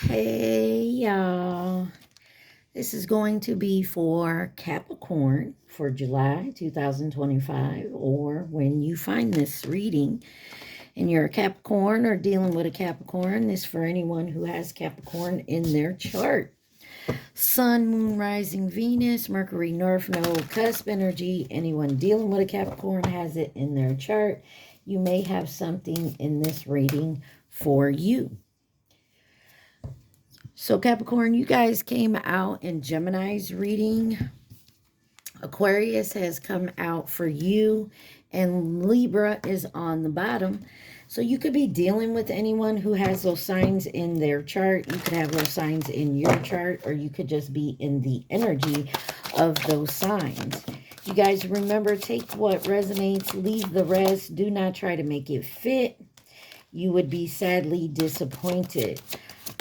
Hey y'all, this is going to be for Capricorn for July 2025, or when you find this reading and you're a Capricorn or dealing with a Capricorn, this is for anyone who has Capricorn in their chart. Sun, Moon, Rising, Venus, Mercury, North Node, Cusp energy. Anyone dealing with a Capricorn has it in their chart. You may have something in this reading for you. So Capricorn, you guys came out in Gemini's reading. Aquarius has come out for you, and Libra is on the bottom. So you could be dealing with anyone who has those signs in their chart. You could have those signs in your chart, or you could just be in the energy of those signs. You guys remember, take what resonates, leave the rest. Do not try to make it fit. You would be sadly disappointed.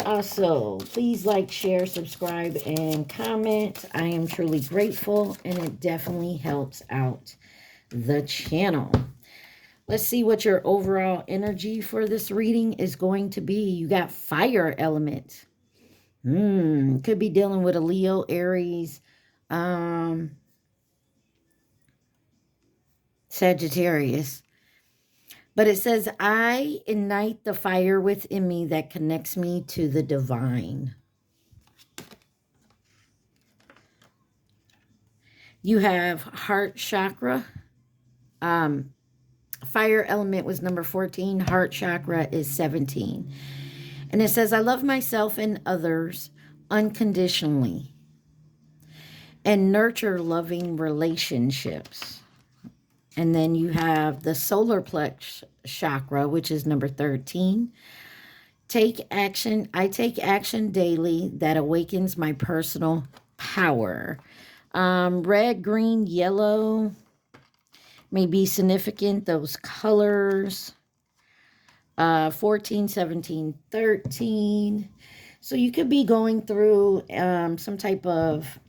Also, please like, share, subscribe, and comment. I am truly grateful, and it definitely helps out the channel. Let's see what your overall energy for this reading is going to be. You got fire element. Could be dealing with a Leo, Aries, Sagittarius. But it says, I ignite the fire within me that connects me to the divine. You have heart chakra. Fire element was number 14. Heart chakra is 17. And it says, I love myself and others unconditionally and nurture loving relationships. And then you have the solar plex chakra, which is number 13. Take action. I take action daily that awakens my personal power. Red, green, yellow may be significant. Those colors. 14, 17, 13. So you could be going through some type of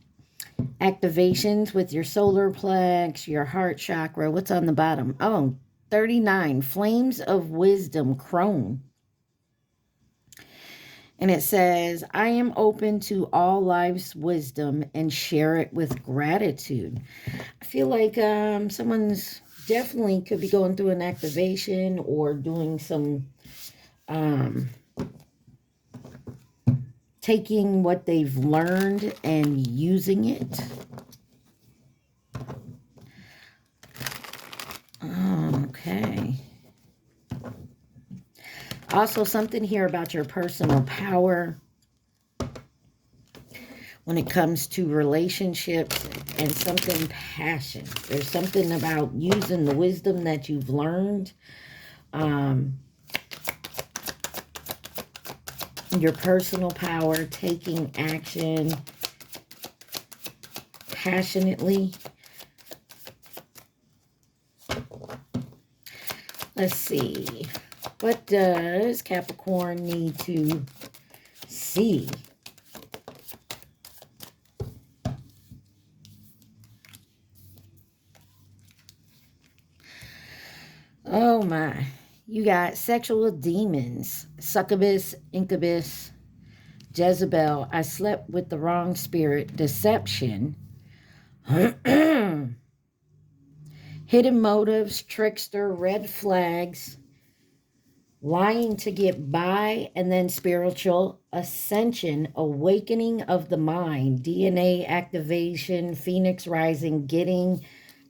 activations with your solar plex, your heart chakra. What's on the bottom? Oh, 39. Flames of wisdom, crone. And it says, I am open to all life's wisdom and share it with gratitude. I feel like someone's definitely could be going through an activation or doing some taking what they've learned and using it. Okay. Also, something here about your personal power when it comes to relationships, and something passion. There's something about using the wisdom that you've learned. Your personal power, taking action passionately. Let's see. What does Capricorn need to see? Oh my. You got sexual demons, succubus, incubus, Jezebel. I slept with the wrong spirit, deception, hidden motives, trickster, red flags, lying to get by, and then spiritual ascension, awakening of the mind, DNA activation, phoenix rising, getting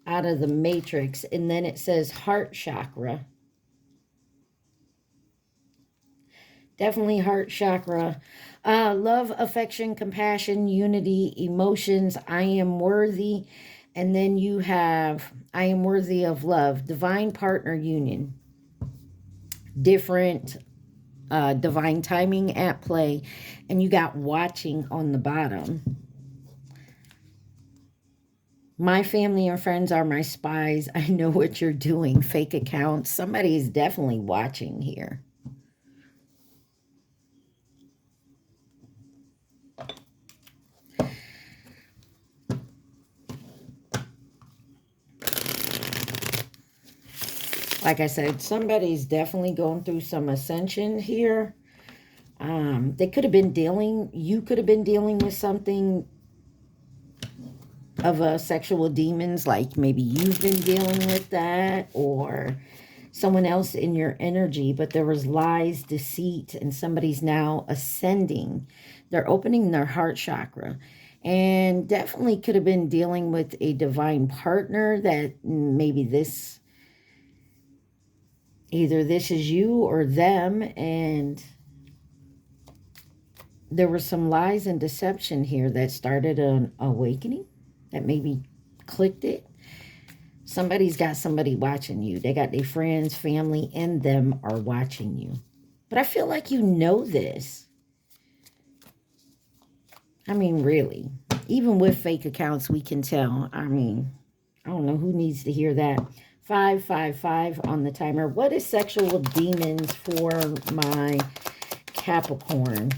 out of the matrix. And then it says heart chakra. Definitely heart chakra. Love, affection, compassion, unity, emotions. I am worthy. And then you have, I am worthy of love. Divine partner union. Different divine timing at play. And you got watching on the bottom. My family and friends are my spies. I know what you're doing. Fake accounts. Somebody is definitely watching here. Like I said, somebody's definitely going through some ascension here. They could have been dealing, you could have been dealing with something of sexual demons, like maybe you've been dealing with that, or someone else in your energy, but there was lies, deceit, and somebody's now ascending. They're opening their heart chakra, and definitely could have been dealing with a divine partner that maybe this, either this is you or them, and there were some lies and deception here that started an awakening, that maybe clicked it. Somebody's got somebody watching you. They got their friends, family, and them are watching you. But I feel like you know this. I mean, really. Even with fake accounts, we can tell. I mean, I don't know who needs to hear that. 555 on the timer. What is sexual demons for my Capricorn?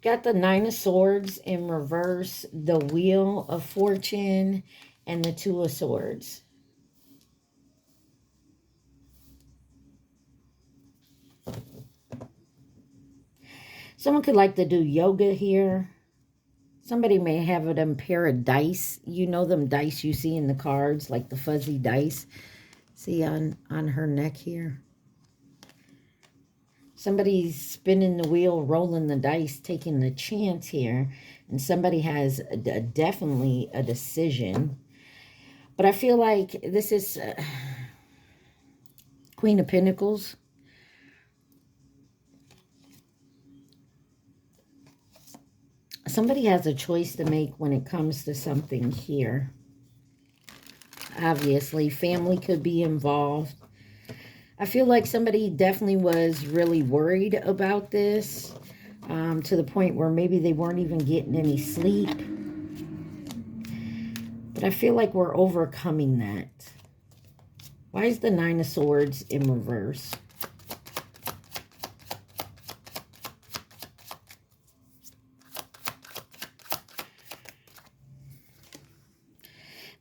Got the Nine of Swords in reverse, the Wheel of Fortune, and the Two of Swords. Someone could like to do yoga here. Somebody may have them pair of dice. You know them dice you see in the cards, like the fuzzy dice. See on her neck here. Somebody's spinning the wheel, rolling the dice, taking the chance here. And somebody has definitely a decision. But I feel like this is Queen of Pentacles. Somebody has a choice to make when it comes to something here. Obviously, family could be involved. I feel like somebody definitely was really worried about this, to the point where maybe they weren't even getting any sleep. But I feel like we're overcoming that. Why is the Nine of Swords in reverse?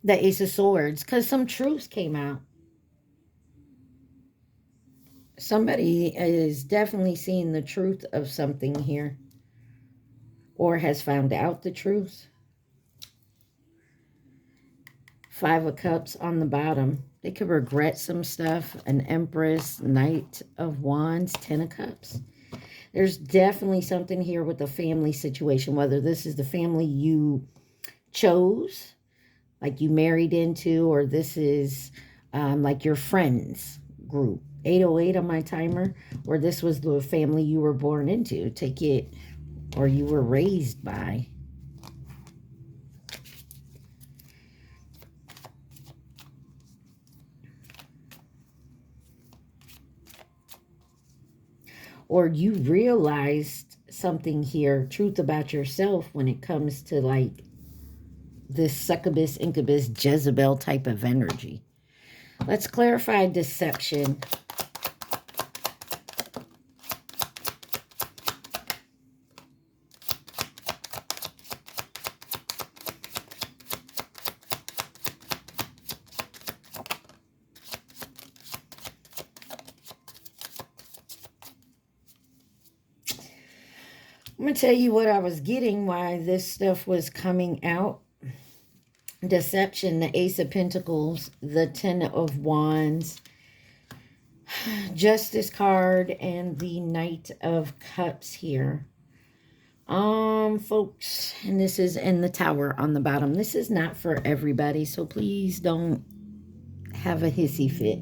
The Ace of Swords, because some truths came out. Somebody is definitely seeing the truth of something here, or has found out the truth. Five of Cups on the bottom. They could regret some stuff. An Empress, Knight of Wands, Ten of Cups. There's definitely something here with the family situation, whether this is the family you chose, like you married into, or this is like your friends group. 808 on my timer, or this was the family you were born into. Take it, or you were raised by. Or you realized something here, truth about yourself, when it comes to like this succubus, incubus, Jezebel type of energy. Let's clarify deception. I'm going to tell you what I was getting, why this stuff was coming out. Deception, the Ace of Pentacles, the Ten of Wands, Justice card, and the Knight of Cups here. Folks, and this is in the Tower on the bottom. This is not for everybody, so please don't have a hissy fit.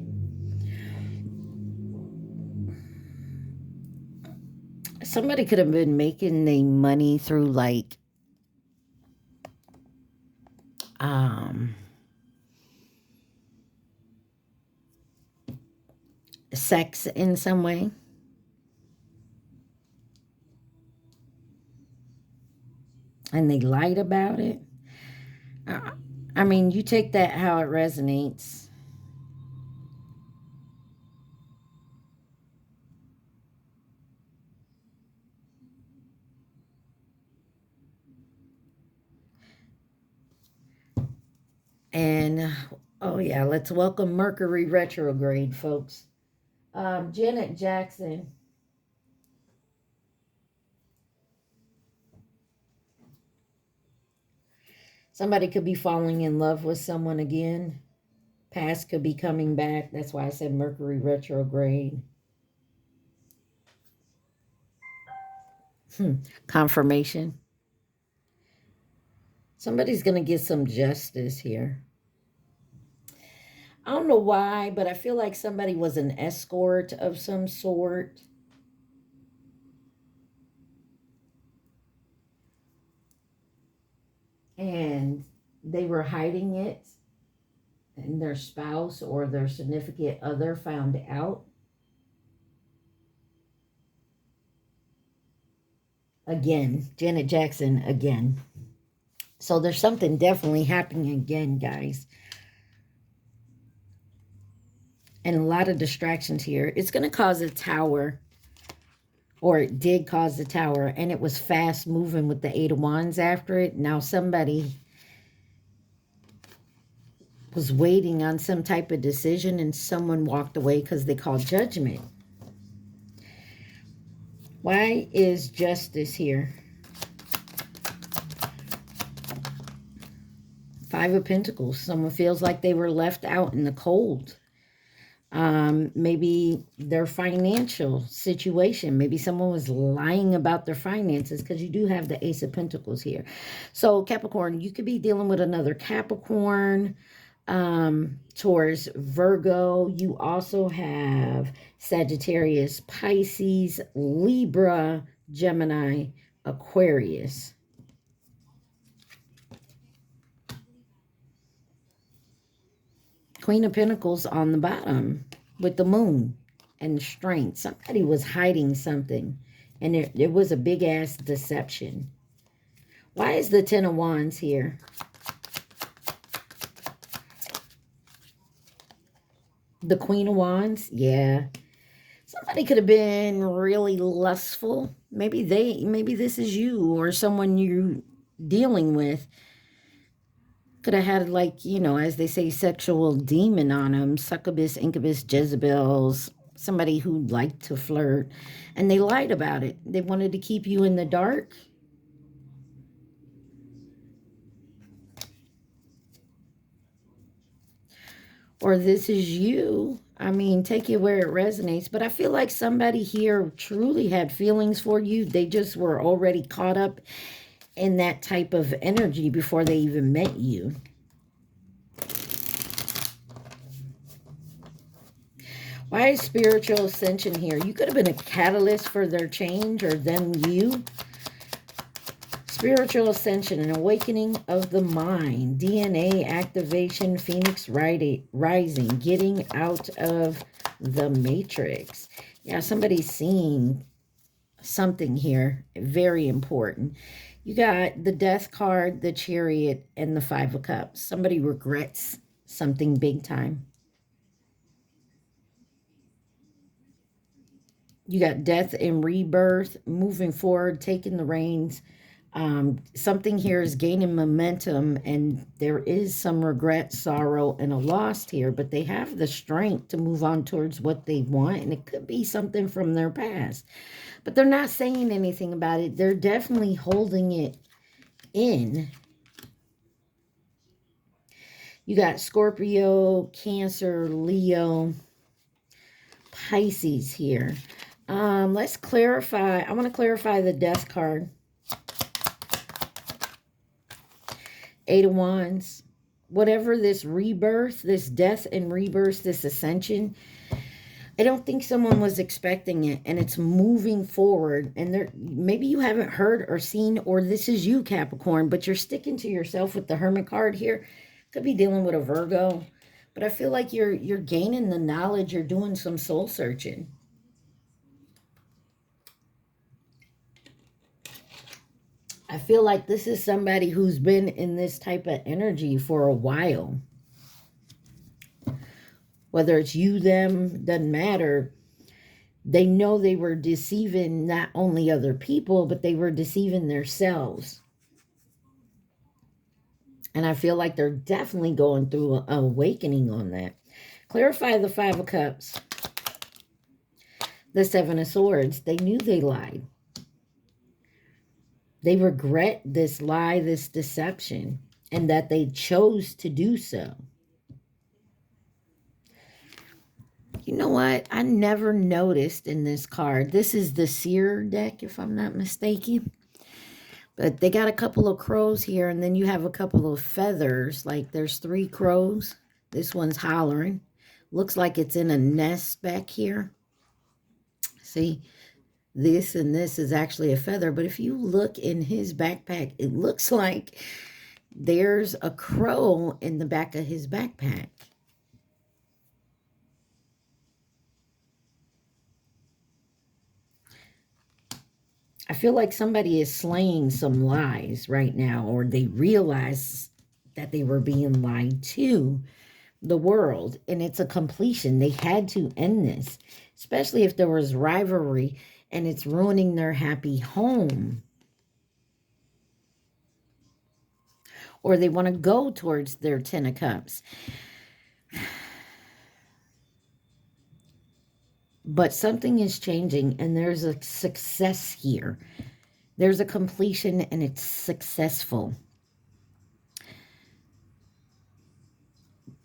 Somebody could have been making the money through like sex in some way. And they lied about it. I mean, you take that how it resonates. And, oh yeah, let's welcome Mercury retrograde, folks. Janet Jackson. Somebody could be falling in love with someone again. Past could be coming back. That's why I said Mercury retrograde. Confirmation. Somebody's going to get some justice here. I don't know why, but I feel like somebody was an escort of some sort. And they were hiding it, and their spouse or their significant other found out. Again, Janet Jackson again. So there's something definitely happening again, guys. And a lot of distractions here. It's going to cause a tower, or it did cause the tower, and it was fast moving with the Eight of Wands after it. Now somebody was waiting on some type of decision, and someone walked away because they called judgment. Why is justice here? Five of Pentacles. Someone feels like they were left out in the cold. Maybe their financial situation. Maybe someone was lying about their finances, because you do have the Ace of Pentacles here. So Capricorn, you could be dealing with another Capricorn, Taurus, Virgo. You also have Sagittarius, Pisces, Libra, Gemini, Aquarius. Queen of Pentacles on the bottom with the moon and strength. Somebody was hiding something, and it was a big-ass deception. Why is the Ten of Wands here? The Queen of Wands, yeah. Somebody could have been really lustful. Maybe this is you or someone you're dealing with. Could have had, like, you know, as they say, sexual demon on them. Succubus, incubus, Jezebels. Somebody who liked to flirt. And they lied about it. They wanted to keep you in the dark. Or this is you. I mean, take it where it resonates. But I feel like somebody here truly had feelings for you. They just were already caught up in that type of energy before they even met you. Why is spiritual ascension here? You could have been a catalyst for their change, or them you. Spiritual ascension, an awakening of the mind, DNA activation, Phoenix rising, getting out of the matrix. Yeah, somebody's seeing something here, very important. You got the Death card, the Chariot, and the Five of Cups. Somebody regrets something big time. You got death and rebirth, moving forward, taking the reins. Something here is gaining momentum, and there is some regret, sorrow, and a loss here, but they have the strength to move on towards what they want, and it could be something from their past. But they're not saying anything about it. They're definitely holding it in. You got Scorpio, Cancer, Leo, Pisces here. Let's clarify. I want to clarify the Death card. Eight of Wands. Whatever this rebirth, this death and rebirth, this ascension, I don't think someone was expecting it, and it's moving forward. And there, maybe you haven't heard or seen, or this is you, Capricorn, but you're sticking to yourself with the Hermit card here. Could be dealing with a Virgo, but I feel like you're gaining the knowledge. You're doing some soul searching. I feel like this is somebody who's been in this type of energy for a while. Whether it's you, them, doesn't matter. They know they were deceiving not only other people, but they were deceiving themselves. And I feel like they're definitely going through an awakening on that. Clarify the Five of Cups. The Seven of Swords. They knew they lied. They regret this lie, this deception, and that they chose to do so. You know what? I never noticed in this card. This is the Seer deck, if I'm not mistaken. But they got a couple of crows here, and then you have a couple of feathers. Like there's 3 crows. This one's hollering. Looks like it's in a nest back here. See, this and this is actually a feather. But if you look in his backpack, it looks like there's a crow in the back of his backpack. I feel like somebody is slaying some lies right now, or they realize that they were being lied to the world, and it's a completion. They had to end this, especially if there was rivalry and it's ruining their happy home. Or they want to go towards their 10 of Cups. But something is changing, and there's a success here. There's a completion, and it's successful.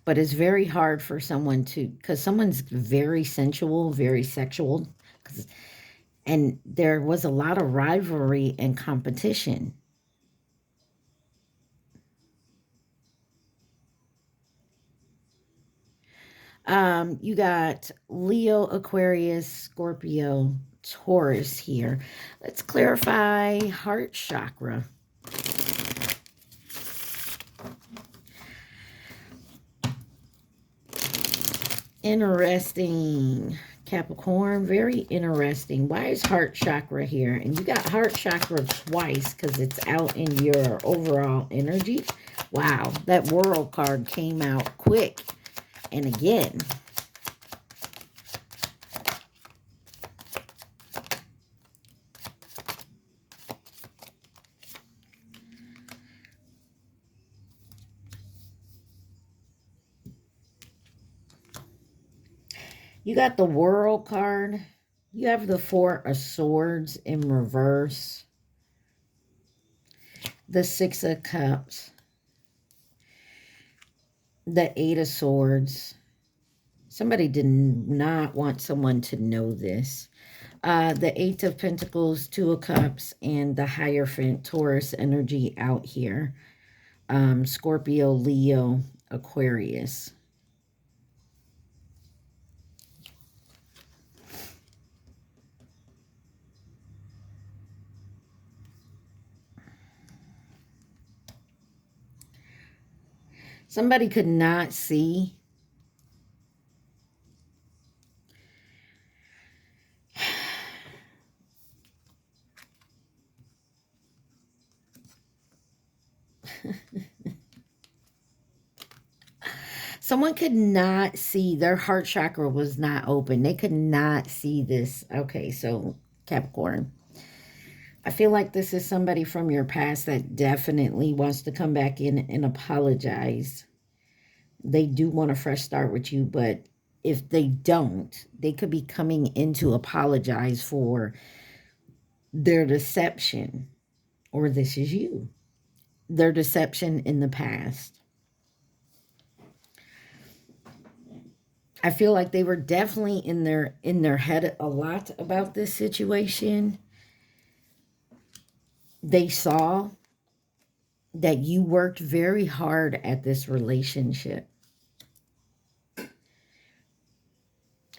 But it's very hard for someone to, because someone's very sensual, very sexual. And there was a lot of rivalry and competition. You got Leo, Aquarius, Scorpio, Taurus here. Let's clarify heart chakra. Interesting, Capricorn. Very interesting. Why is heart chakra here? And you got heart chakra twice because it's out in your overall energy. Wow, that World card came out quick. And again, you got the World card. You have the Four of Swords in reverse. The Six of Cups. The Eight of Swords. Somebody did not want someone to know this. The Eight of Pentacles, Two of Cups, and the Hierophant, Taurus energy out here. Scorpio, Leo, Aquarius. Somebody could not see. Someone could not see. Their heart chakra was not open. They could not see this. Okay, so Capricorn. I feel like this is somebody from your past that definitely wants to come back in and apologize. They do want a fresh start with you, but if they don't, they could be coming in to apologize for their deception. Or this is you. Their deception in the past. I feel like they were definitely in their head a lot about this situation. They saw that you worked very hard at this relationship.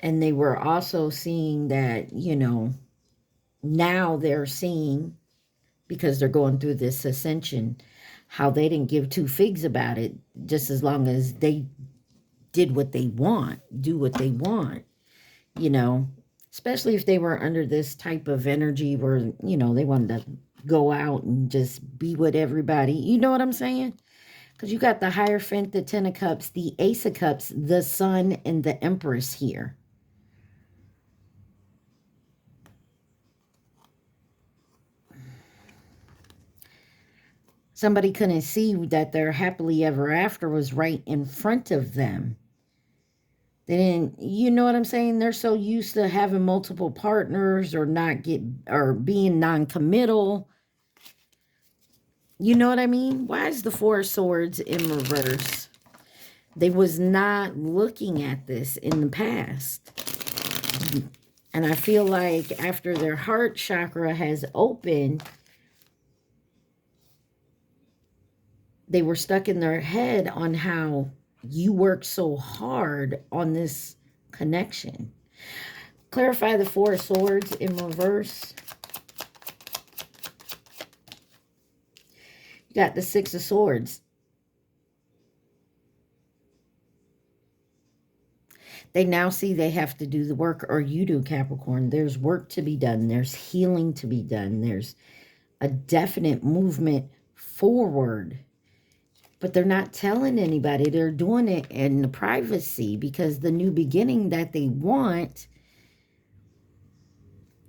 And they were also seeing that, you know, now they're seeing, because they're going through this ascension, how they didn't give two figs about it, just as long as they did what they want, do what they want, you know, especially if they were under this type of energy where, you know, they wanted to go out and just be with everybody. You know what I'm saying? Because you got the Hierophant, the Ten of Cups, the Ace of Cups, the Sun, and the Empress here. Somebody couldn't see that their happily ever after was right in front of them. They didn't, you know what I'm saying? They're so used to having multiple partners or being non-committal. You know what I mean? Why is the Four of Swords in reverse? They was not looking at this in the past. And I feel like after their heart chakra has opened, they were stuck in their head on how you worked so hard on this connection. Clarify the Four of Swords in reverse. You got the Six of Swords. They now see they have to do the work, or you do, Capricorn. There's work to be done. There's healing to be done. There's a definite movement forward. But they're not telling anybody. They're doing it in the privacy because the new beginning that they want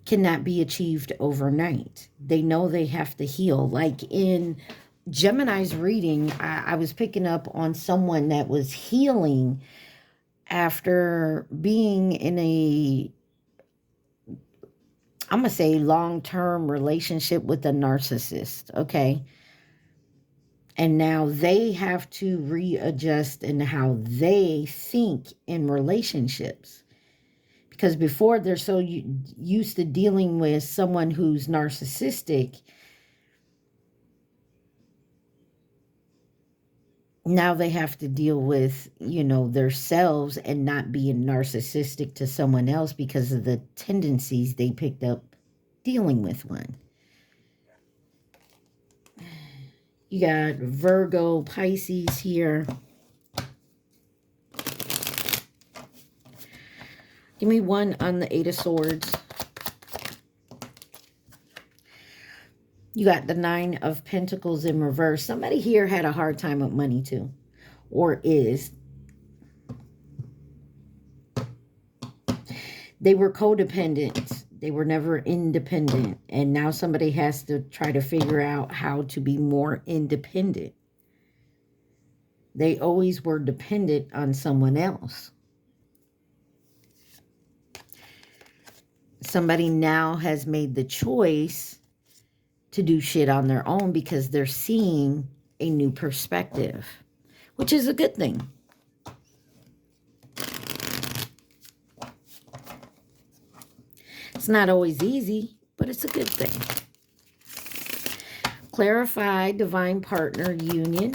cannot be achieved overnight. They know they have to heal. Like in Gemini's reading, I was picking up on someone that was healing after being in a, I'm going to say, long-term relationship with a narcissist, okay? And now they have to readjust in how they think in relationships. Because before they're so used to dealing with someone who's narcissistic, now they have to deal with, you know, themselves and not being narcissistic to someone else because of the tendencies they picked up dealing with one. You got Virgo, Pisces here. Give me one on the Eight of Swords. You got the Nine of Pentacles in reverse. Somebody here had a hard time with money too, or is. They were codependent. They were never independent. And now somebody has to try to figure out how to be more independent. They always were dependent on someone else. Somebody now has made the choice to do shit on their own because they're seeing a new perspective, which is a good thing. It's not always easy, but it's a good thing. Clarify divine partner union.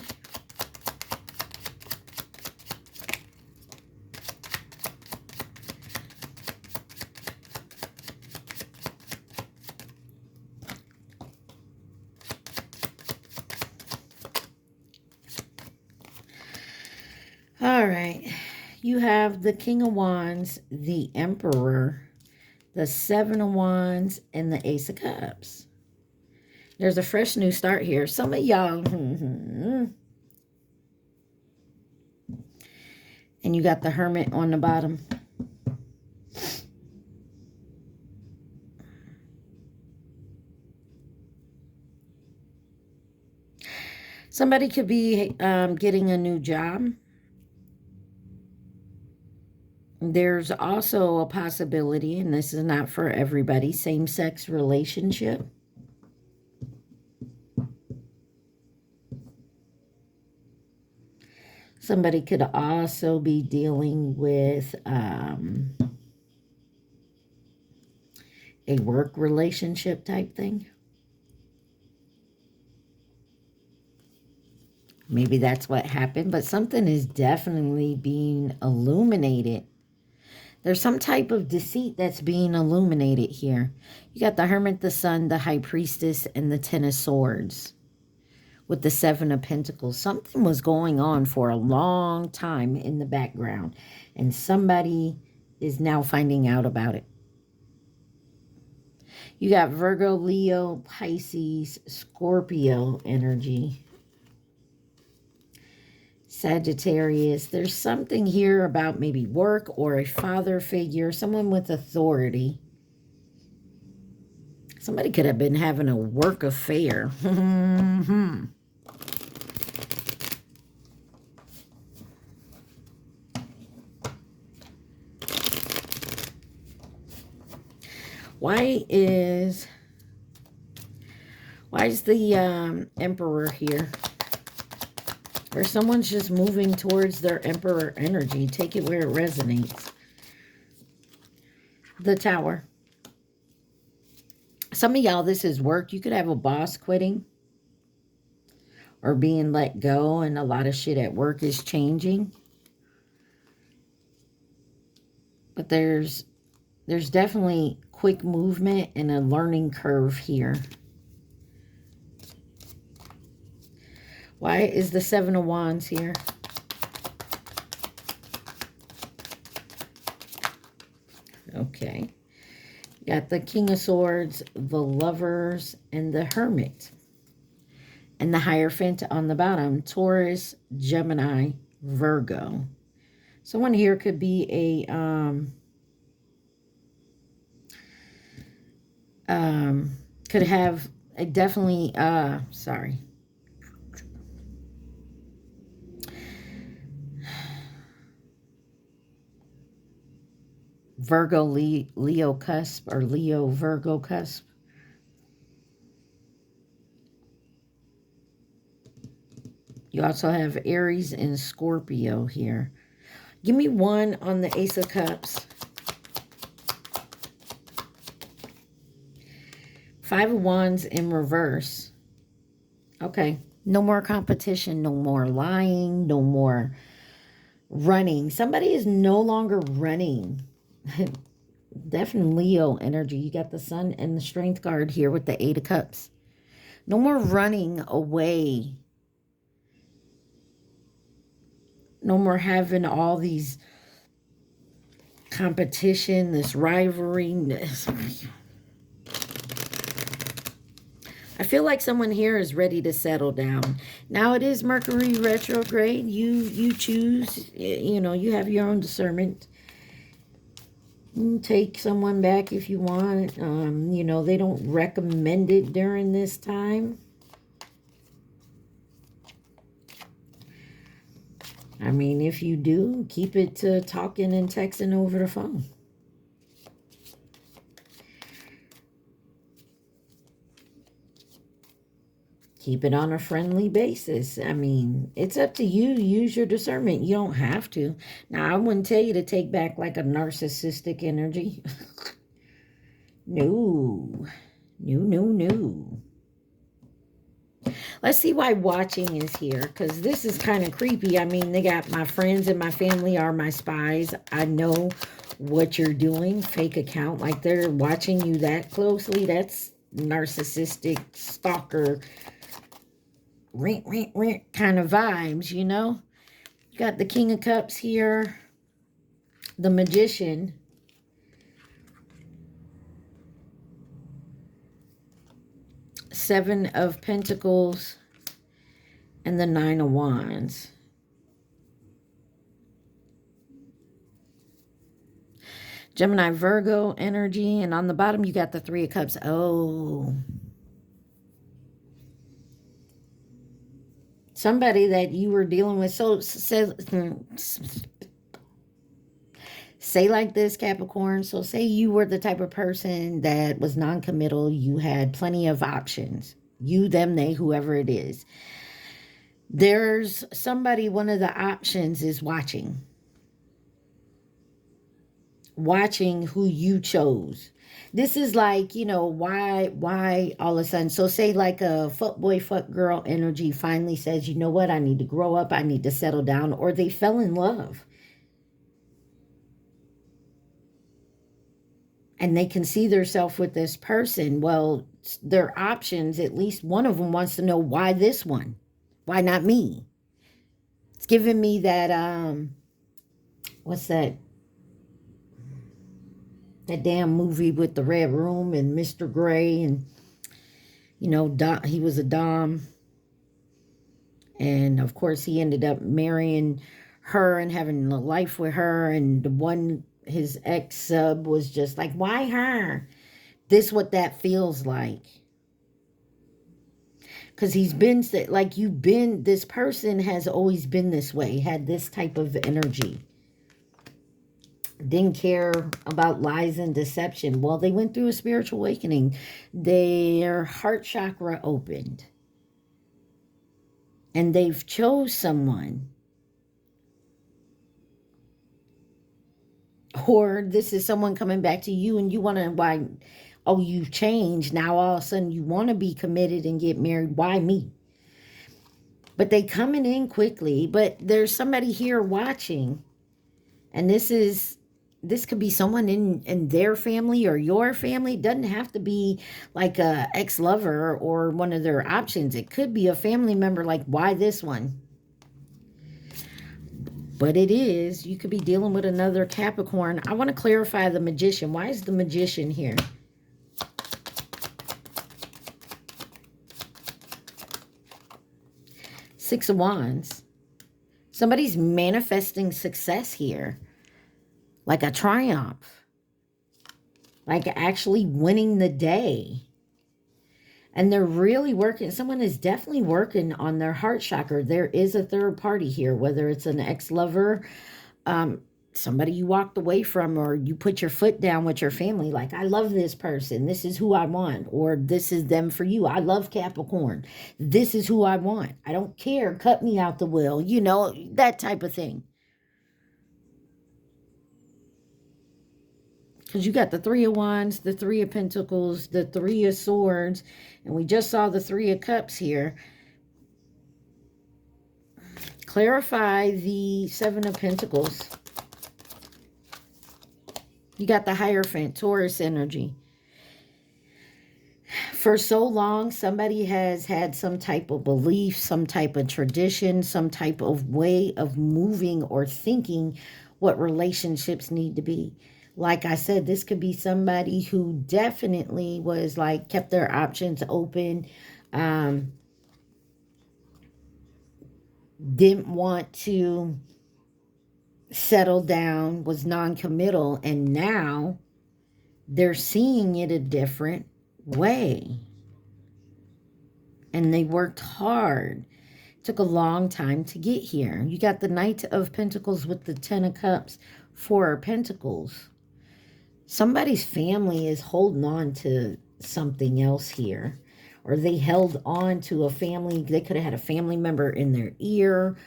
All right, you have the King of Wands, the Emperor, the Seven of Wands, and the Ace of Cups. There's a fresh new start here. Some of y'all, and you got the Hermit on the bottom. Somebody could be getting a new job. There's also a possibility, and this is not for everybody, same-sex relationship. Somebody could also be dealing with a work relationship type thing. Maybe that's what happened, but something is definitely being illuminated. There's some type of deceit that's being illuminated here. You got the Hermit, the Sun, the High Priestess, and the Ten of Swords with the Seven of Pentacles. Something was going on for a long time in the background, and somebody is now finding out about it. You got Virgo, Leo, Pisces, Scorpio energy. Sagittarius, there's something here about maybe work or a father figure, someone with authority. Somebody could have been having a work affair. Why is the Emperor here? Or someone's just moving towards their Emperor energy. Take it where it resonates. The Tower. Some of y'all, this is work. You could have a boss quitting or being let go, and a lot of shit at work is changing. But there's definitely quick movement and a learning curve here. Why is the Seven of Wands here? Okay. Got the King of Swords, the Lovers, and the Hermit. And the Hierophant on the bottom. Taurus, Gemini, Virgo. Someone here could be a could have a definitely sorry. Virgo, Leo cusp, or Leo, Virgo cusp. You also have Aries and Scorpio here. Give me one on the Ace of Cups. Five of Wands in reverse. Okay. No more competition. No more lying. No more running. Somebody is no longer running. Definitely Leo energy. You got the Sun and the Strength card here with the Eight of Cups. No more running away. No more having all these competition, this rivalry. I feel like someone here is ready to settle down. Now it is Mercury retrograde. You choose, you know, you have your own discernment. You take someone back if you want. You know, they don't recommend it during this time. I mean, if you do, keep it to talking and texting over the phone. Keep it on a friendly basis. I mean, it's up to you. Use your discernment. You don't have to. Now, I wouldn't tell you to take back like a narcissistic energy. No. No. Let's see why watching is here, because this is kind of creepy. I mean, they got my friends and my family are my spies. I know what you're doing. Fake account. Like they're watching you that closely. That's narcissistic, stalker, rent kind of vibes, you know. You got the King of Cups here. The Magician. Seven of Pentacles and the Nine of Wands. Gemini, Virgo energy, and on the bottom you got the Three of Cups. Oh. Somebody that you were dealing with. So say like this, Capricorn. So say you were the type of person that was non-committal. You had plenty of options. You, them, they, whoever it is. There's somebody, one of the options is watching. Watching who you chose. This is like, you know, why all of a sudden. So say like a fuck boy, fuck girl energy finally says, you know what, I need to grow up. I need to settle down. Or they fell in love. And they can see themselves with this person. Well, their options, at least one of them wants to know why this one? Why not me? It's giving me that, what's that? That damn movie with the Red Room and Mr. Gray. And, you know, he was a Dom. And, of course, he ended up marrying her and having a life with her. And the one... his ex-sub was just like, why her? This what that feels like. Because he's been, like this person has always been this way, had this type of energy. Didn't care about lies and deception. Well, they went through a spiritual awakening. Their heart chakra opened. And they've chose someone. Or this is someone coming back to you and you want to, why, oh, you've changed. Now all of a sudden you want to be committed and get married. Why me? But they coming in quickly. But there's somebody here watching. And this could be someone in their family or your family. It doesn't have to be like a ex-lover or one of their options. It could be a family member. Like, why this one? But it is. You could be dealing with another Capricorn. I want to clarify the Magician. Why is the Magician here? Six of Wands. Somebody's manifesting success here. Like a triumph. Like actually winning the day. And they're really working. Someone is definitely working on their heart chakra. There is a third party here. Whether it's an ex-lover, somebody you walked away from, or you put your foot down with your family. Like, I love this person. This is who I want. Or this is them for you. I love Capricorn. This is who I want. I don't care. Cut me out the will. You know, that type of thing. Because you got the Three of Wands, the Three of Pentacles, the Three of Swords. And we just saw the Three of Cups here. Clarify the Seven of Pentacles. You got the Hierophant, Taurus energy. For so long, somebody has had some type of belief, some type of tradition, some type of way of moving or thinking what relationships need to be. Like I said, this could be somebody who definitely was like, kept their options open, didn't want to settle down, was non-committal, and now they're seeing it a different way. And they worked hard. Took a long time to get here. You got the Knight of Pentacles with the Ten of Cups, Four of Pentacles. Somebody's family is holding on to something else here. Or they held on to a family. They could have had a family member in their ear.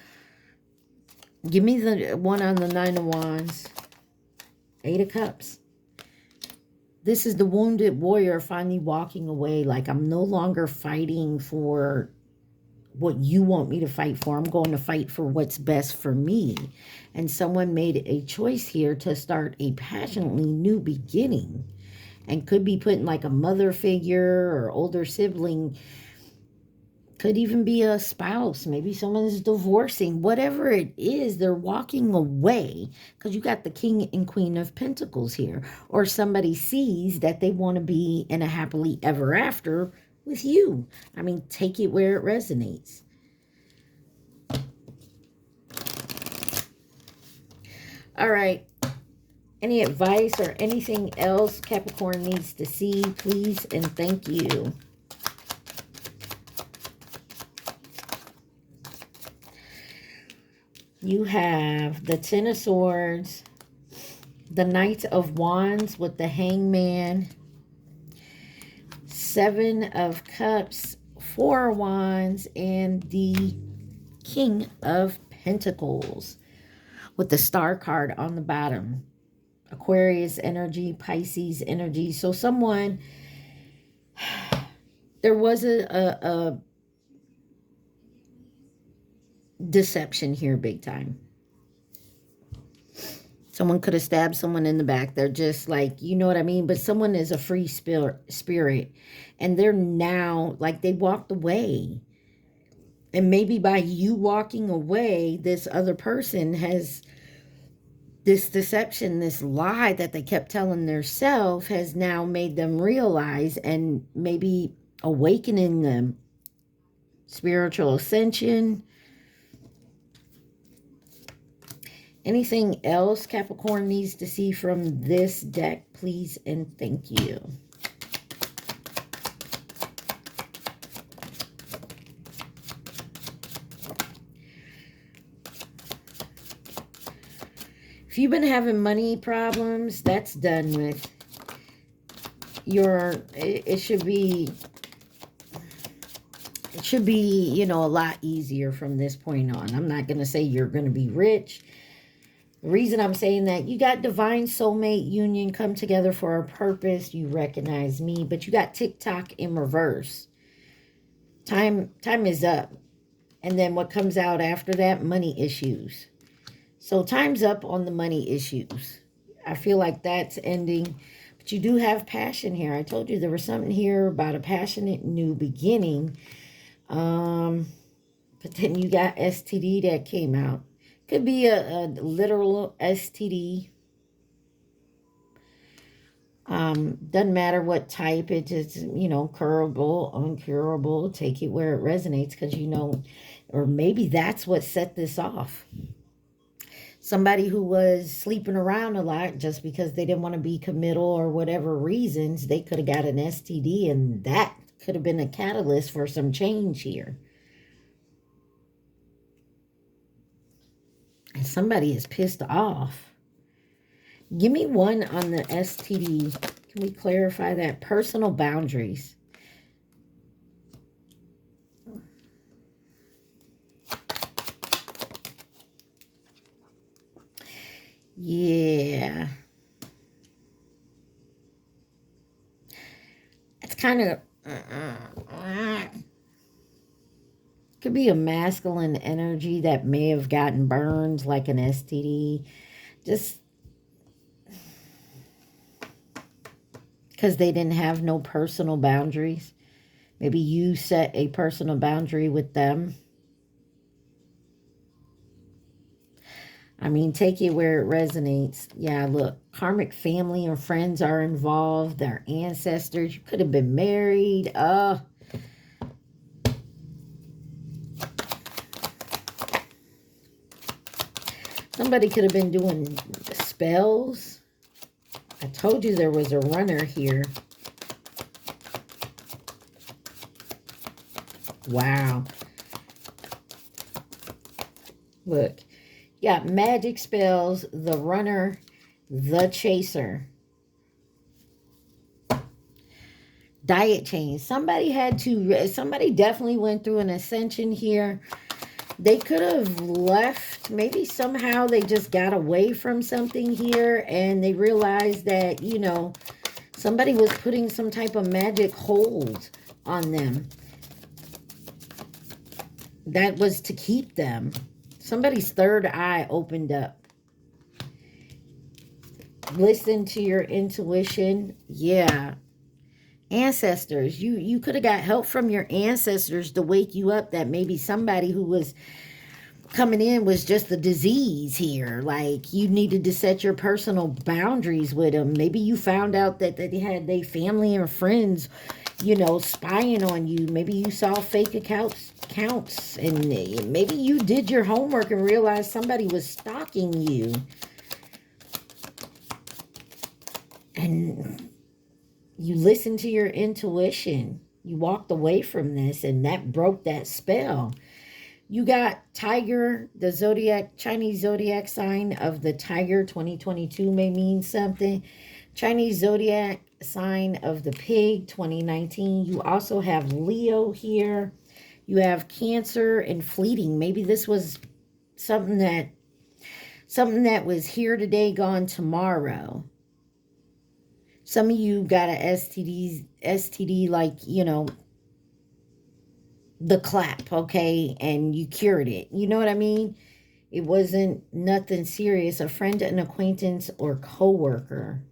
Give me the one on the Nine of Wands. Eight of Cups. This is the wounded warrior finally walking away. Like, I'm no longer fighting for what you want me to fight for. I'm going to fight for what's best for me. And someone made a choice here to start a passionately new beginning. And could be putting like a mother figure or older sibling. Could even be a spouse. Maybe someone's divorcing. Whatever it is, they're walking away. Because you got the King and Queen of Pentacles here. Or somebody sees that they want to be in a happily ever after with you. I mean, take it where it resonates. All right. Any advice or anything else Capricorn needs to see, please and thank you. You have the Ten of Swords, the Knight of Wands with the Hangman, Seven of Cups, Four of Wands, and the King of Pentacles with the Star card on the bottom. Aquarius energy, Pisces energy. So someone, there was a deception here big time. Someone could have stabbed someone in the back. They're just like, you know what I mean? But someone is a free spirit. And they're now, like, they walked away. And maybe by you walking away, this other person has, this deception, this lie that they kept telling themselves has now made them realize and maybe awakening them. Spiritual ascension. Anything else Capricorn needs to see from this deck, please and thank you. If If you've been having money problems, that's done with. It should be, you know, a lot easier from this point on. I'm not going to say you're going to be rich. The reason I'm saying that, you got divine soulmate union, come together for a purpose. You recognize me, but you got TikTok in reverse. Time is up. And then what comes out after that? Money issues. So time's up on the money issues. I feel like that's ending. But you do have passion here. I told you there was something here about a passionate new beginning. But then you got STD that came out. Could be a literal STD. Doesn't matter what type. It just, you know, curable, uncurable. Take it where it resonates, because you know, or maybe that's what set this off. Somebody who was sleeping around a lot just because they didn't want to be committal or whatever reasons, they could have got an STD, and that could have been a catalyst for some change here. And somebody is pissed off. Give me one on the STD. Can we clarify that? Personal boundaries. Yeah. It's kind of... could be a masculine energy that may have gotten burned like an STD. Just because they didn't have no personal boundaries. Maybe you set a personal boundary with them. I mean, take it where it resonates. Yeah, look, karmic family or friends are involved. Their ancestors. You could have been married. Somebody could have been doing spells. I told you there was a runner here. Wow. Look. You got magic spells, the runner, the chaser. Diet change. Somebody definitely went through an ascension here. They could have left. Maybe somehow they just got away from something here, and they realized that, you know, somebody was putting some type of magic hold on them. That was to keep them. Somebody's third eye opened up. Listen to your intuition. Yeah. Ancestors. You could have got help from your ancestors to wake you up that maybe somebody who was coming in was just the disease here. Like, you needed to set your personal boundaries with them. Maybe you found out that they had their family and friends, you know, spying on you. Maybe you saw fake accounts, and maybe you did your homework and realized somebody was stalking you. And you listened to your intuition. You walked away from this, and that broke that spell. You got Tiger, the zodiac, Chinese zodiac sign of the Tiger. 2022 may mean something. Chinese zodiac sign of the Pig, 2019. You also have Leo here. You have Cancer and fleeting. Maybe this was something that was here today, gone tomorrow. Some of you got a STD like, you know, the clap, okay? And you cured it. You know what I mean? It wasn't nothing serious. A friend, an acquaintance, or coworker.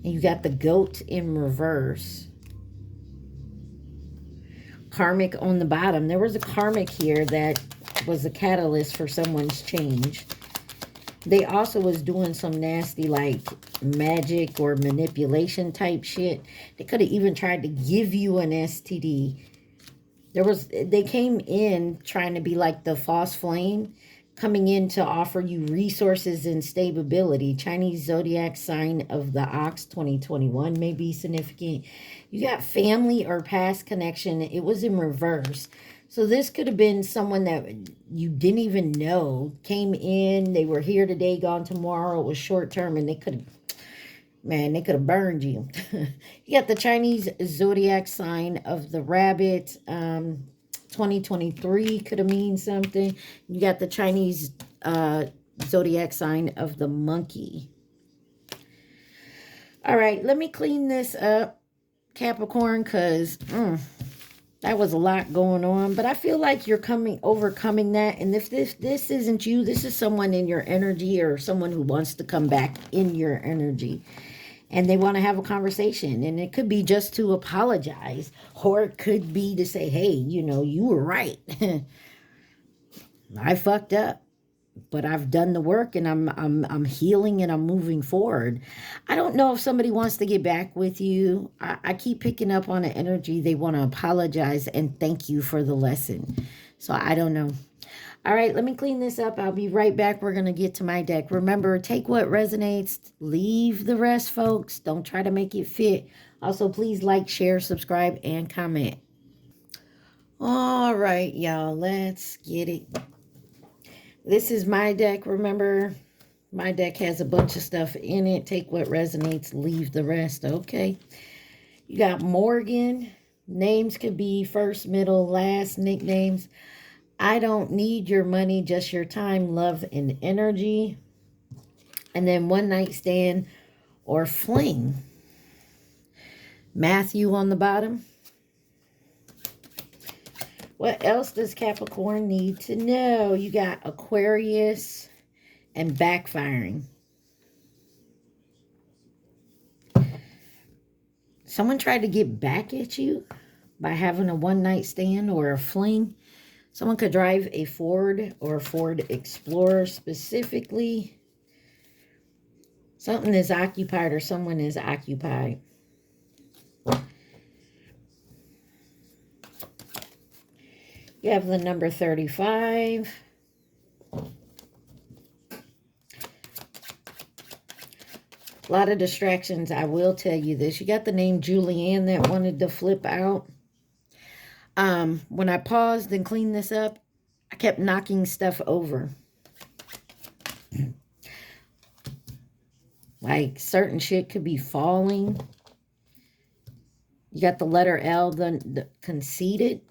And you got the goat in reverse. Karmic on the bottom. There was a karmic here that was a catalyst for someone's change. They also was doing some nasty, like, magic or manipulation type shit. They could have even tried to give you an STD. They came in trying to be like the false flame, coming in to offer you resources and stability. Chinese zodiac sign of the Ox, 2021 may be significant. You got family or past connection. It was in reverse. So this could have been someone that you didn't even know, came in, they were here today, gone tomorrow, it was short term, and they could have, man, they could have burned you. You got the Chinese zodiac sign of the rabbit. 2023 could have mean something. You got the Chinese zodiac sign of the monkey. All right, let me clean this up, Capricorn, because that was a lot going on. But I feel like you're overcoming that. And if this isn't you, this is someone in your energy or someone who wants to come back in your energy. And they want to have a conversation. And it could be just to apologize. Or it could be to say, hey, you know, you were right. I fucked up. But I've done the work, and I'm healing, and I'm moving forward. I don't know if somebody wants to get back with you. I keep picking up on the energy. They want to apologize and thank you for the lesson. So I don't know. All right, let me clean this up. I'll be right back. We're going to get to my deck. Remember, take what resonates. Leave the rest, folks. Don't try to make it fit. Also, please like, share, subscribe, and comment. All right, y'all. Let's get it. This is my deck. Remember, my deck has a bunch of stuff in it. Take what resonates, leave the rest. Okay. You got Morgan. Names could be first, middle, last, nicknames. I don't need your money, just your time, love, and energy. And then one night stand or fling. Matthew on the bottom. What else does Capricorn need to know? You got Aquarius and backfiring. Someone tried to get back at you by having a one-night stand or a fling. Someone could drive a Ford or a Ford Explorer specifically. Something is occupied or someone is occupied. You have the number 35. A lot of distractions, I will tell you this. You got the name Julianne that wanted to flip out. When I paused and cleaned this up, I kept knocking stuff over. Like certain shit could be falling. You got the letter L, the conceited.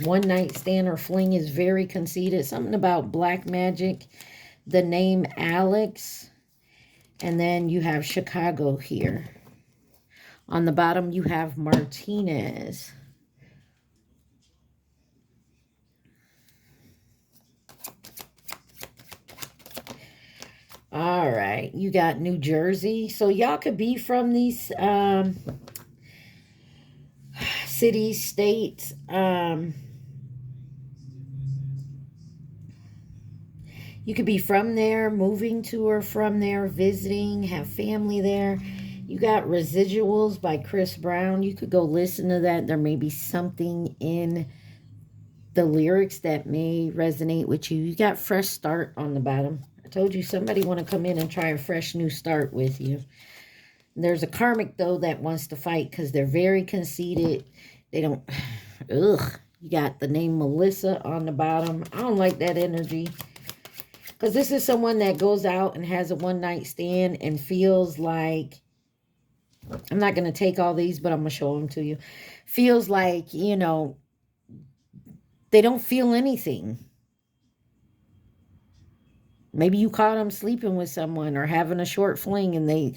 One night stand or fling is very conceited. Something about black magic. The name Alex. And then you have Chicago here. On the bottom, you have Martinez. All right. You got New Jersey. So y'all could be from these cities, states. You could be from there, moving to or from there, visiting, have family there. You got Residuals by Chris Brown. You could go listen to that. There may be something in the lyrics that may resonate with you. You got Fresh Start on the bottom. I told you somebody want to come in and try a fresh new start with you. There's a karmic, though, that wants to fight because they're very conceited. They don't... Ugh. You got the name Melissa on the bottom. I don't like that energy. Because this is someone that goes out and has a one-night stand and feels like... I'm not going to take all these, but I'm going to show them to you. Feels like, you know, they don't feel anything. Maybe you caught them sleeping with someone or having a short fling and they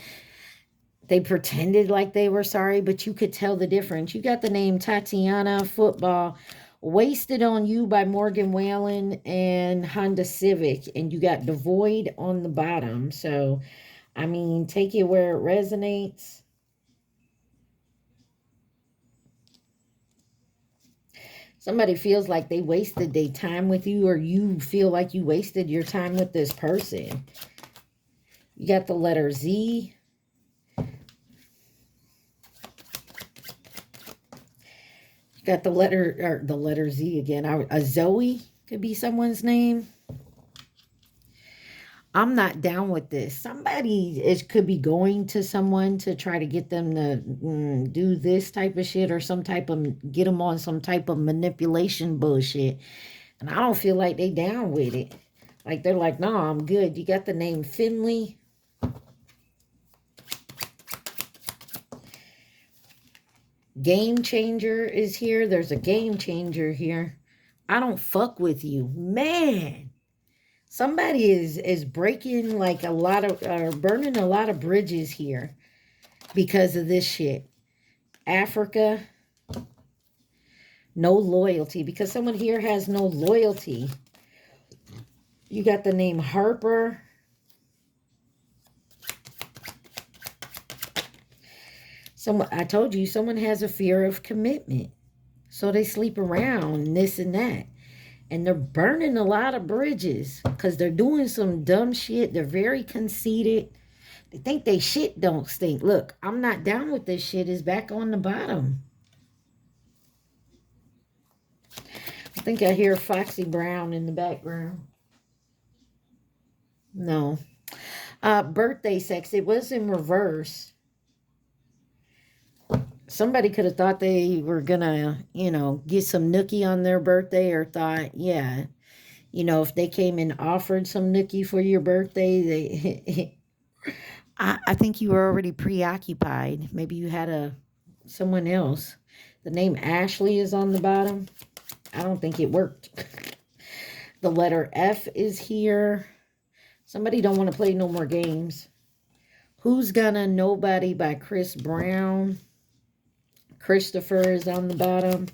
pretended like they were sorry, but you could tell the difference. You got the name Tatiana Football. Wasted on You by Morgan Wallen and Honda Civic. And you got Devoid on the bottom. So, I mean, take it where it resonates. Somebody feels like they wasted their time with you, or you feel like you wasted your time with this person. You got the letter Z. Got the letter Z again. A Zoe could be someone's name. I'm not down with this. Somebody could be going to someone to try to get them to do this type of shit or some type of, get them on some type of manipulation bullshit. And I don't feel like they down with it. Like they're like, no, I'm good. You got the name Finley. Game changer is here. There's a game changer here. I don't fuck with you. Man. Somebody is breaking like a lot of, burning a lot of bridges here because of this shit. Africa, no loyalty, because someone here has no loyalty. You got the name Harper. I told you, someone has a fear of commitment. So they sleep around, this and that. And they're burning a lot of bridges because they're doing some dumb shit. They're very conceited. They think they shit don't stink. Look, I'm not down with this shit. It's back on the bottom. I think I hear Foxy Brown in the background. No. Birthday sex. It was in reverse. Somebody could have thought they were going to, you know, get some nookie on their birthday, or thought, yeah, you know, if they came and offered some nookie for your birthday, they... I think you were already preoccupied. Maybe you had someone else. The name Ashley is on the bottom. I don't think it worked. The letter F is here. Somebody don't want to play no more games. Who's Gonna Nobody by Chris Brown. Christopher is on the bottom.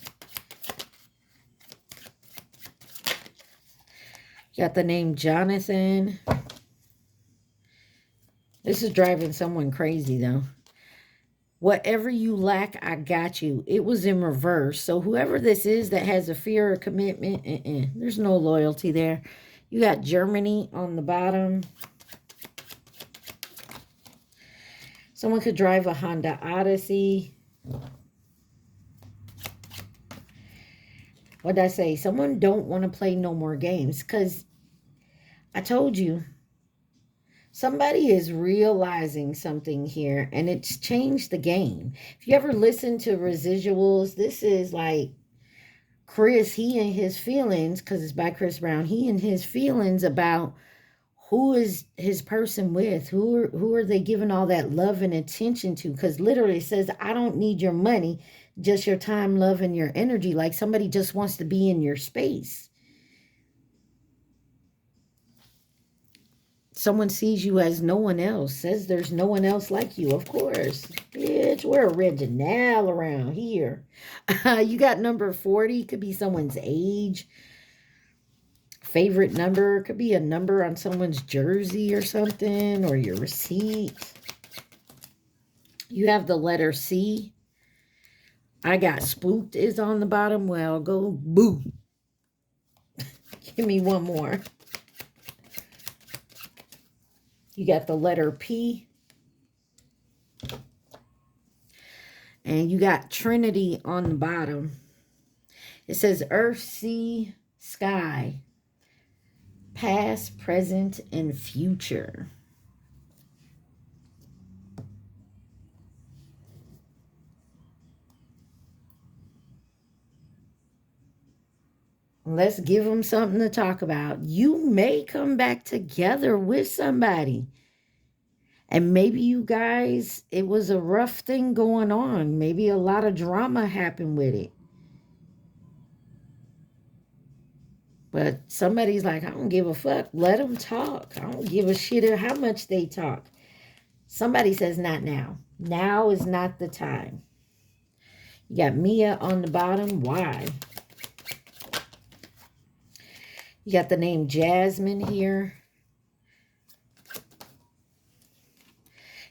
Got the name Jonathan. This is driving someone crazy, though. Whatever you lack, I got you. It was in reverse. So whoever this is that has a fear of commitment, there's no loyalty there. You got Germany on the bottom. Someone could drive a Honda Odyssey. What did I say? Someone don't want to play no more games, because I told you, somebody is realizing something here, and it's changed the game. If you ever listen to residuals, this is like Chris, he and his feelings, because it's by Chris Brown, he and his feelings about who is his person with, who are they giving all that love and attention to, because literally it says, I don't need your money, just your time, love, and your energy. Like somebody just wants to be in your space. Someone sees you as no one else, says there's no one else like you. Of course. Bitch, we're original around here. You got number 40. Could be someone's age. Favorite number. Could be a number on someone's jersey or something, or your receipt. You have the letter C. I got spooked is on the bottom. Well, go boo. Give me one more. You got the letter P. And you got Trinity on the bottom. It says Earth, Sea, Sky. Past, present, and future. Let's give them something to talk about. You may come back together with somebody. And maybe you guys, it was a rough thing going on. Maybe a lot of drama happened with it. But somebody's like, I don't give a fuck. Let them talk. I don't give a shit how much they talk. Somebody says not now. Now is not the time. You got Mia on the bottom. Why? You got the name Jasmine here.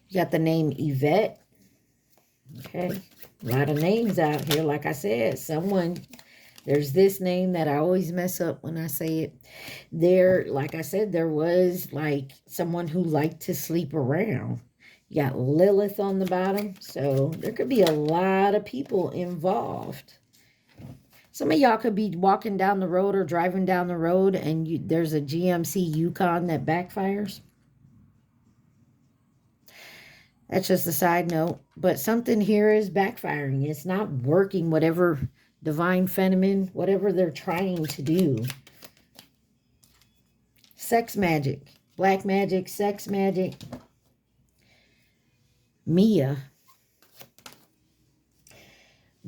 You got the name Yvette. Okay. A lot of names out here. Like I said, there's this name that I always mess up when I say it. There, like I said, there was like someone who liked to sleep around. You got Lilith on the bottom. So there could be a lot of people involved. Some of y'all could be walking down the road or driving down the road and there's a GMC Yukon that backfires. That's just a side note. But something here is backfiring. It's not working, whatever divine feminine, whatever they're trying to do. Sex magic. Black magic, sex magic. Mia.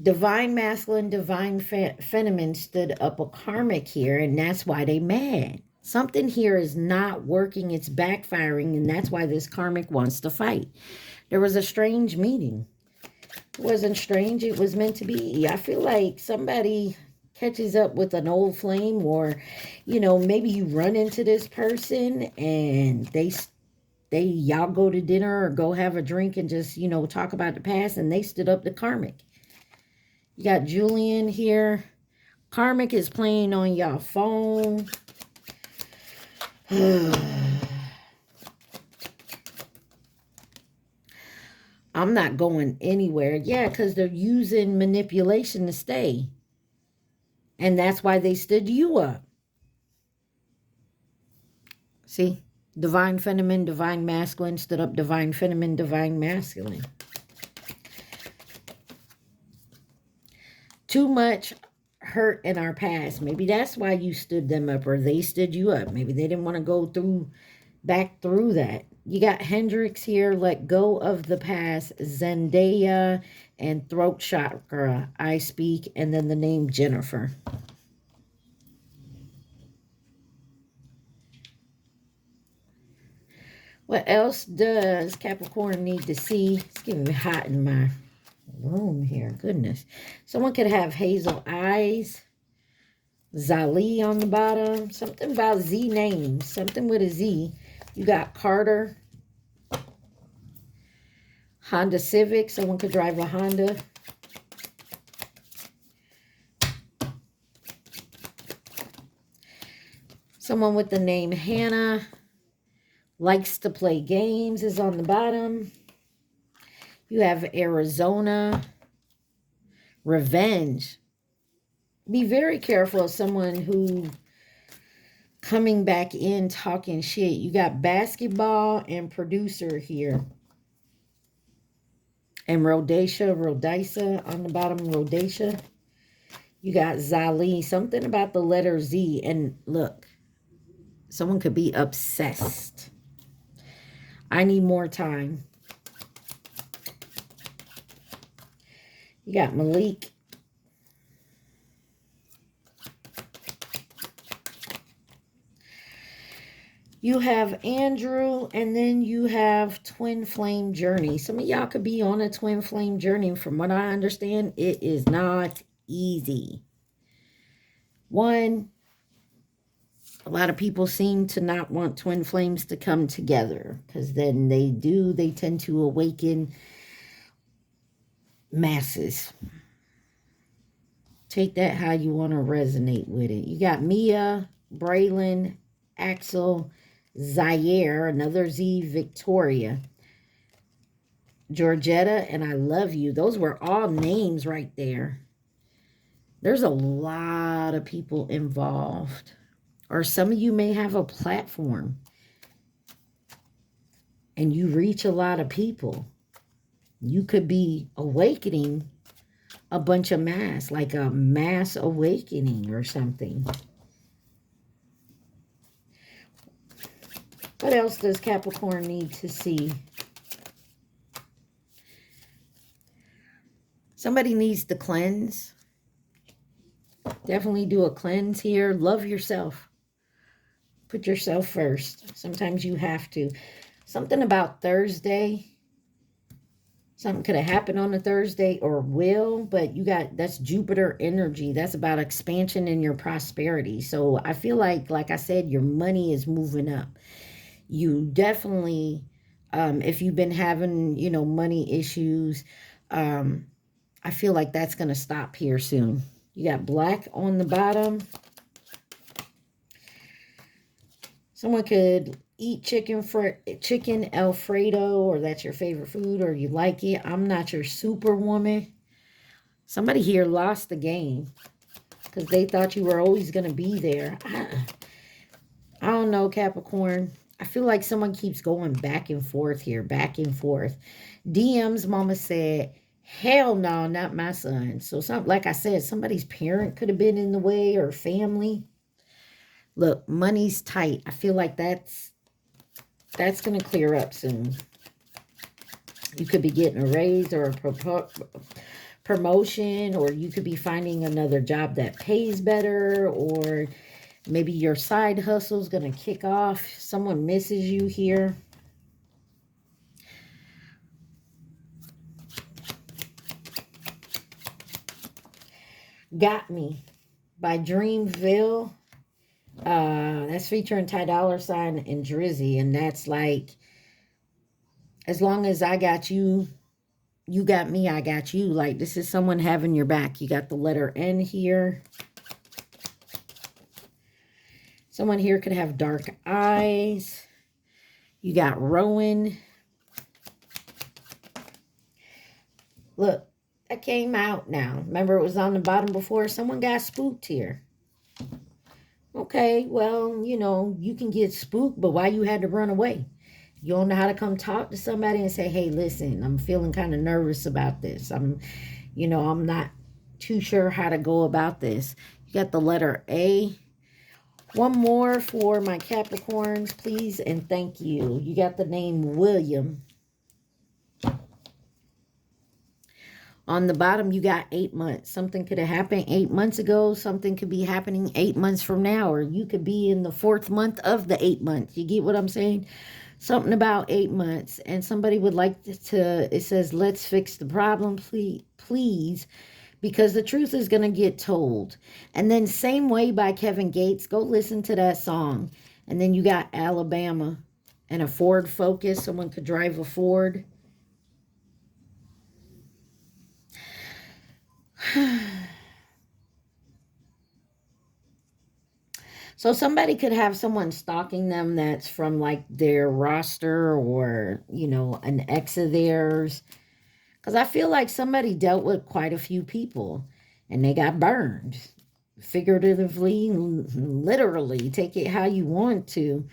Divine masculine, divine feminine stood up a karmic here, and that's why they mad. Something here is not working, it's backfiring, and that's why this karmic wants to fight. There was a strange meeting. It wasn't strange, it was meant to be. I feel like somebody catches up with an old flame, or, you know, maybe you run into this person and y'all go to dinner or go have a drink and just, you know, talk about the past, and they stood up the karmic. You got Julian here. Karmic is playing on your phone. I'm not going anywhere. Yeah, because they're using manipulation to stay. And that's why they stood you up. See? Divine feminine, divine masculine stood up divine feminine, divine masculine. Too much hurt in our past. Maybe that's why you stood them up, or they stood you up. Maybe they didn't want to go back through that. You got Hendrix here, let go of the past, Zendaya, and throat chakra, I speak, and then the name Jennifer. What else does Capricorn need to see? It's getting me hot in my room here. Goodness. Someone could have hazel eyes. Zali on the bottom. Something about Z names. Something with a Z. You got Carter. Honda Civic. Someone could drive a Honda. Someone with the name Hannah. Likes to play games is on the bottom. You have Arizona. Revenge. Be very careful of someone who coming back in talking shit. You got basketball and producer here. And Rhodesia on the bottom, Rhodesia. You got Zali, something about the letter Z. And look, someone could be obsessed. I need more time. You got Malik. You have Andrew, and then you have twin flame journey. Some of y'all could be on a twin flame journey. From what I understand, it is not easy. One, a lot of people seem to not want twin flames to come together, because then they tend to awaken masses. Take that how you want to resonate with it. You got Mia, Braylon, Axel, Zaire, another Z, Victoria, Georgetta, and I love you. Those were all names right there. There's a lot of people involved. Or some of you may have a platform and you reach a lot of people. You could be awakening a bunch of mass, like a mass awakening or something. What else does Capricorn need to see? Somebody needs to cleanse. Definitely do a cleanse here. Love yourself. Put yourself first. Sometimes you have to. Something about Thursday. Something could have happened on a Thursday or will, but that's Jupiter energy. That's about expansion in your prosperity. So I feel like I said, your money is moving up. You definitely, if you've been having, money issues, I feel like that's going to stop here soon. You got black on the bottom. Someone could eat chicken Alfredo, or that's your favorite food, or you like it. I'm not your superwoman. Somebody here lost the game. because they thought you were always going to be there. I don't know, Capricorn. I feel like someone keeps going back and forth here, back and forth. DMs, mama said, hell no, not my son. So, like I said, somebody's parent could have been in the way, or family. Look, money's tight. I feel like that's going to clear up soon. You could be getting a raise or a promotion, or you could be finding another job that pays better, or maybe your side hustle is going to kick off. Someone misses you here. Got Me by Dreamville. That's featuring Ty Dolla $ign and Drizzy. And that's like, as long as I got you, you got me, I got you. Like, this is someone having your back. You got the letter N here. Someone here could have dark eyes. You got Rowan. Look, that came out now. Remember, it was on the bottom before. Someone got spooked here. Okay, well, you know, you can get spooked, but why you had to run away? You don't know how to come talk to somebody and say, hey, listen, I'm feeling kind of nervous about this. I'm not too sure how to go about this. You got the letter A. One more for my Capricorns, please, and thank you. You got the name William. On the bottom, you got 8 months. Something could have happened 8 months ago. Something could be happening 8 months from now. Or you could be in the 4th month of the 8 months. You get what I'm saying? Something about 8 months. And somebody would like to, it says, let's fix the problem, please. Because the truth is going to get told. And then Same Way by Kevin Gates. Go listen to that song. And then you got Alabama and a Ford Focus. Someone could drive a Ford. So somebody could have someone stalking them that's from like their roster, or, you know, an ex of theirs. Because I feel like somebody dealt with quite a few people and they got burned. Figuratively, literally, take it how you want to.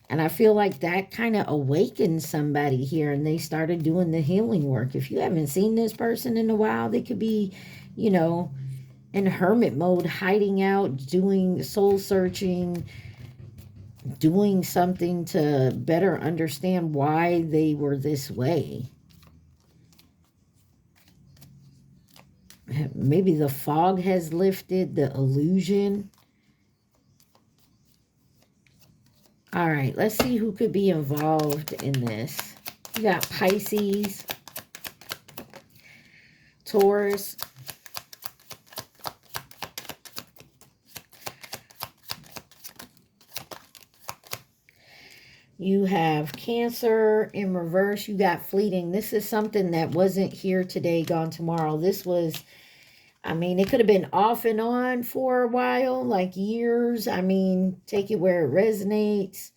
And I feel like that kind of awakened somebody here, and they started doing the healing work. If you haven't seen this person in a while, they could be, you know, in hermit mode, hiding out, doing soul searching, doing something to better understand why they were this way. Maybe the fog has lifted, the illusion. All right, let's see who could be involved in this. You got Pisces, Taurus, you have Cancer in reverse. You got fleeting. This is something that wasn't here today, gone tomorrow. This was, I mean, it could have been off and on for a while, like years. I mean, take it where it resonates.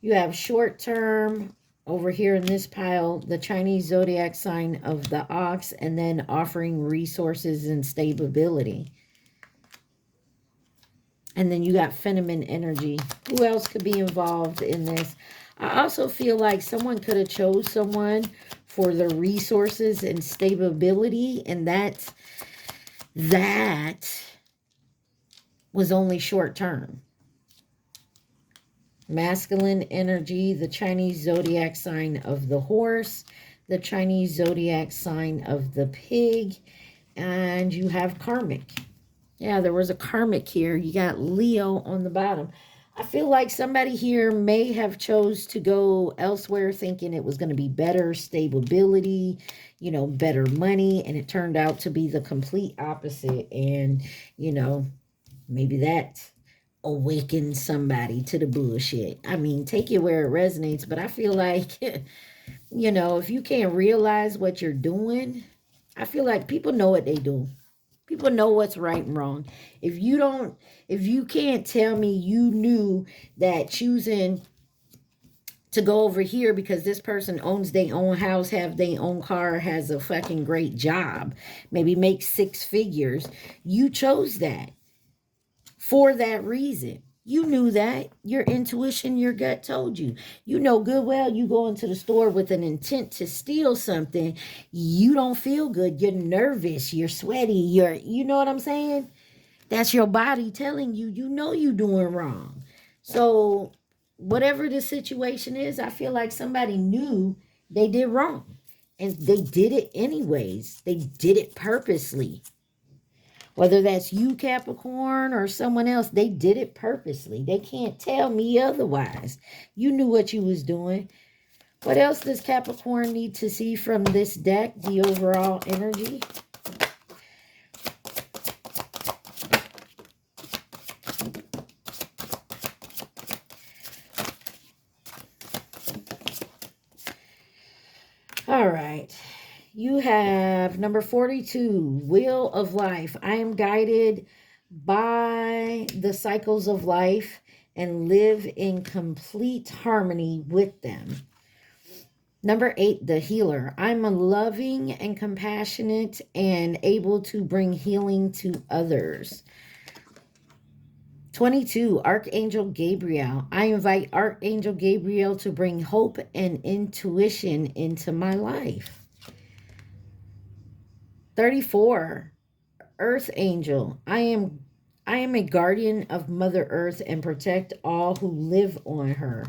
You have short term over here in this pile, the Chinese zodiac sign of the ox, and then offering resources and stability. And then you got feminine energy. Who else could be involved in this? I also feel like someone could have chose someone for the resources and stability, and that was only short term. Masculine energy, the Chinese zodiac sign of the horse, the Chinese zodiac sign of the pig, and you have karmic. Yeah, there was a karmic here. You got Leo on the bottom. I feel like somebody here may have chose to go elsewhere thinking it was going to be better stability, you know, better money, and it turned out to be the complete opposite. And, you know, maybe that awakened somebody to the bullshit. I mean, take it where it resonates, but I feel like, you know, if you can't realize what you're doing, I feel like people know what they do. People know what's right and wrong. If you can't tell me you knew that choosing to go over here because this person owns their own house, have their own car, has a fucking great job, maybe makes 6 figures. You chose that for that reason. You knew that. Your intuition, your gut told you. You know good well you go into the store with an intent to steal something. You don't feel good. You're nervous. You're sweaty. You know what I'm saying? That's your body telling you, you know you're doing wrong. So whatever the situation is, I feel like somebody knew they did wrong. And they did it anyways. They did it purposely. Whether that's you, Capricorn, or someone else, they did it purposely. They can't tell me otherwise. You knew what you was doing. What else does Capricorn need to see from this deck, the overall energy? All right. You have number 42, Wheel of Life. I am guided by the cycles of life and live in complete harmony with them. Number 8, the Healer. I'm a loving and compassionate and able to bring healing to others. 22, Archangel Gabriel. I invite Archangel Gabriel to bring hope and intuition into my life. 34, Earth Angel. I am a guardian of Mother Earth and protect all who live on her.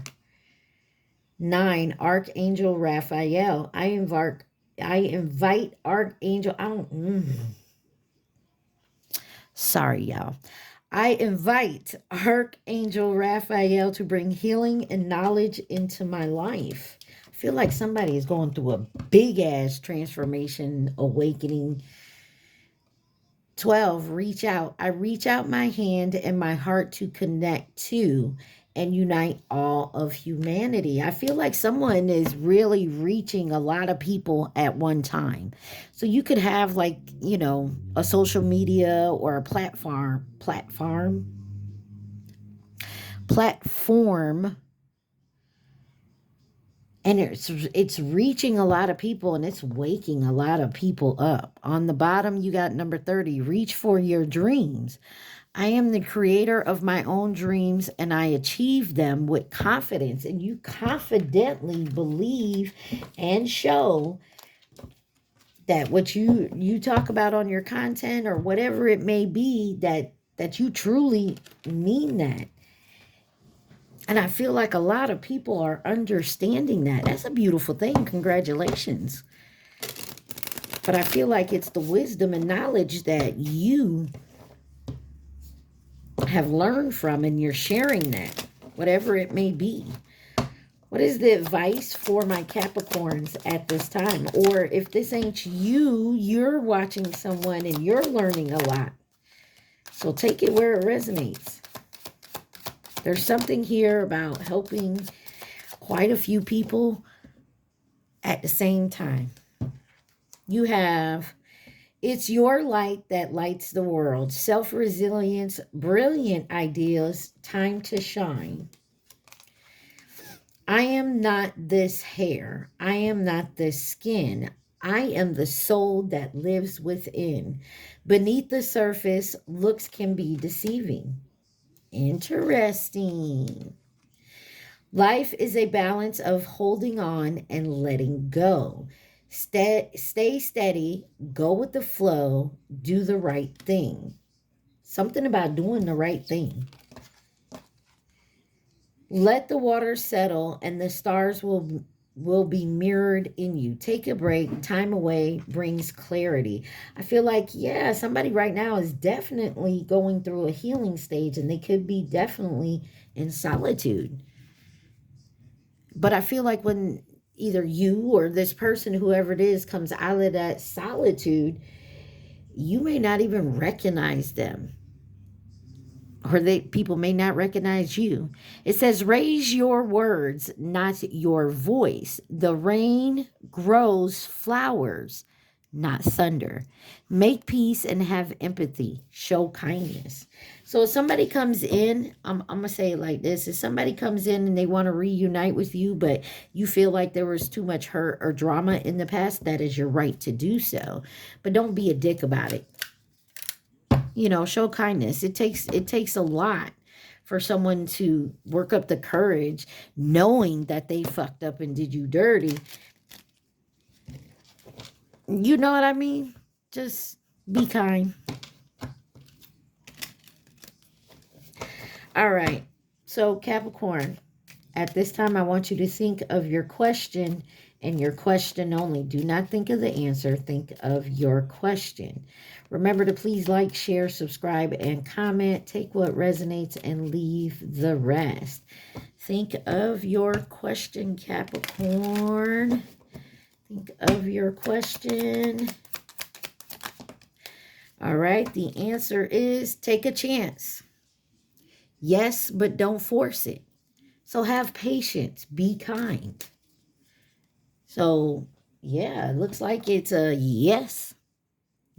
9, Archangel Raphael. I invite Archangel. Sorry, y'all. I invite Archangel Raphael to bring healing and knowledge into my life. I feel like somebody is going through a big-ass transformation, awakening. 12, reach out. I reach out my hand and my heart to connect to and unite all of humanity. I feel like someone is really reaching a lot of people at one time. So you could have, like, you know, a social media or a platform, and it's reaching a lot of people and it's waking a lot of people up. On the bottom, you got number 30, reach for your dreams. I am the creator of my own dreams and I achieve them with confidence. And you confidently believe and show that what you talk about on your content or whatever it may be, that you truly mean that. And I feel like a lot of people are understanding that. That's a beautiful thing. Congratulations. But I feel like it's the wisdom and knowledge that you have learned from and you're sharing that, whatever it may be. What is the advice for my Capricorns at this time? Or if this ain't you, you're watching someone and you're learning a lot. So take it where it resonates. There's something here about helping quite a few people at the same time. You have, it's your light that lights the world. Self-resilience, brilliant ideas, time to shine. I am not this hair. I am not this skin. I am the soul that lives within. Beneath the surface, looks can be deceiving. Interesting. Life is a balance of holding on and letting go. Stay steady, go with the flow, do the right thing. Something about doing the right thing. Let the water settle and the stars will be mirrored in you. Take a break. Time away brings clarity. I feel like, yeah, somebody right now is definitely going through a healing stage and they could be definitely in solitude. But I feel like when either you or this person, whoever it is, comes out of that solitude, you may not even recognize them. Or people may not recognize you. It says, raise your words, not your voice. The rain grows flowers, not thunder. Make peace and have empathy. Show kindness. So if somebody comes in, I'm going to say it like this. If somebody comes in and they want to reunite with you, but you feel like there was too much hurt or drama in the past, that is your right to do so. But don't be a dick about it. You know, show kindness. It takes a lot for someone to work up the courage knowing that they fucked up and did you dirty. You know what I mean? Just be kind. All right. So Capricorn, at this time, I want you to think of your question and your question only. Do not think of the answer. Think of your question. Remember to please like, share, subscribe, and comment. Take what resonates and leave the rest. Think of your question, Capricorn. Think of your question. All right. The answer is take a chance. Yes, but don't force it. So have patience. Be kind. So, yeah, it looks like it's a yes.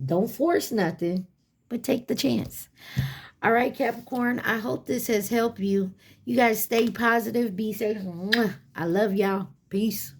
Don't force nothing, but take the chance. All right, Capricorn, I hope this has helped you. You guys stay positive. Be safe. I love y'all. Peace.